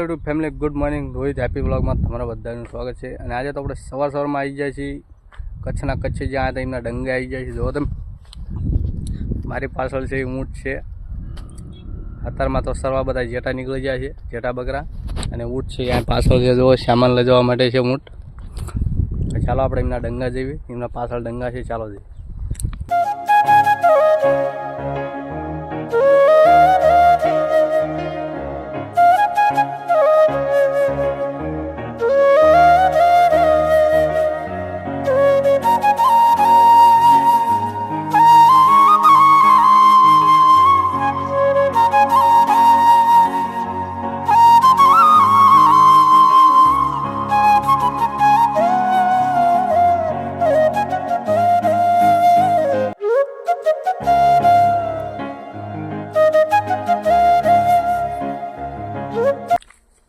YouTube family, good morning. Rohit happy બ્લોગમાં તમારા બધાનું સ્વાગત છે. અને આજે તો આપણે સવારમાં આવી જાય છીએ કચ્છના કચ્છી, જ્યાં એમના ડંગે આવી જાય છે. જો તમે મારી પાછળ છે એ ઊંટ છે. અત્યારમાં તો સરવા બધા જેટા નીકળી જાય છે, જેટા બકરા, અને ઊંટ છે ત્યાં પાછળ જે જો સામાન લઈ જવા માટે છે ઊંટ. ચાલો આપણે એમના ડંગા જઈએ, એમના પાછળ ડંગા છે, ચાલો જઈએ.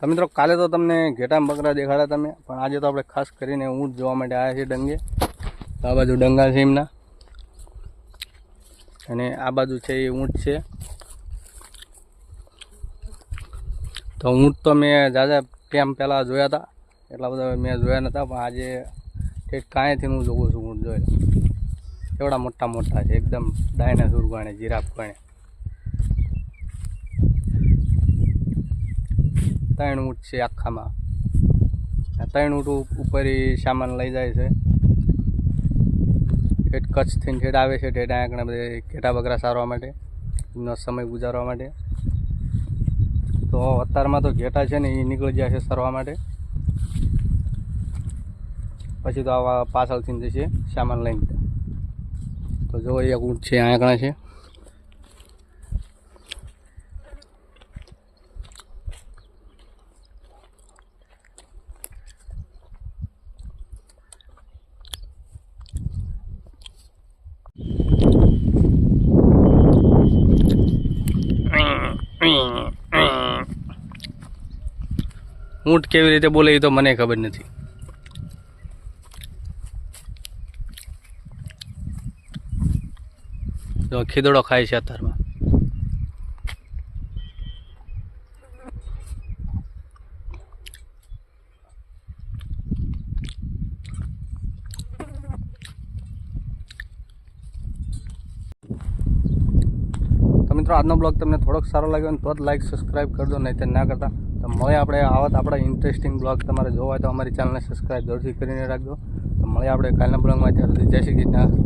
તો મિત્રો, કાલે તો તમને ઘેટા બકરા દેખાડ્યા તમે, પણ આજે તો આપણે ખાસ કરીને ઊંટ જોવા માટે આવ્યા છીએ ડંગે. તો આ બાજુ ડંગા છે એમના, અને આ બાજુ છે એ ઊંટ છે. તો ઊંટ તો મેં જાજા ટાઈમ પહેલાં જોયા હતા, એટલા બધા મેં જોયા નહોતા, પણ આજે ઠેઠ કાંઈથી હું જોઉં છું ઊંટ જોયા. એવડા મોટા મોટા છે, એકદમ ડાયનાસોર ગણે, જીરાફ ગણે. 3 ઊંટ છે આખામાં. 3 ઊંટ ઉપર સામાન લઈ જાય છે. ઠેઠ કચ્છથી ઠેઠ આવે છે, ઠેઠ અહીંયા બધે ઘેટા બકરા સારવા માટે, એમનો સમય ગુજારવા માટે. તો અત્યારમાં તો ઘેટા છે ને એ નીકળી જાય છે સરવા માટે. પછી તો આવા પાછળથી જશે સામાન લઈને. તો જો એક ઊંટ છે અહીંયા છે. ઊંટ કેવી રીતે બોલે એ તો મને ખબર નથી. જો ખીદડો ખાય છે અત્યારમાં. તો મિત્રો, આજનો બ્લોગ તમને થોડોક સારો લાગ્યો ને તો જ લાઈક સબસ્ક્રાઈબ કરજો, નહીં તો ના કરતા. તો મળે આપણે આપણા ઇન્ટરેસ્ટિંગ બ્લોગ તમારે જોવા હોય તો અમારી ચેનલને સબસ્ક્રાઈબ જરૂરથી કરીને રાખજો. તો મળે આપણે કાલના બ્લોગમાં. ત્યાર સુધી જય શ્રી કૃષ્ણ.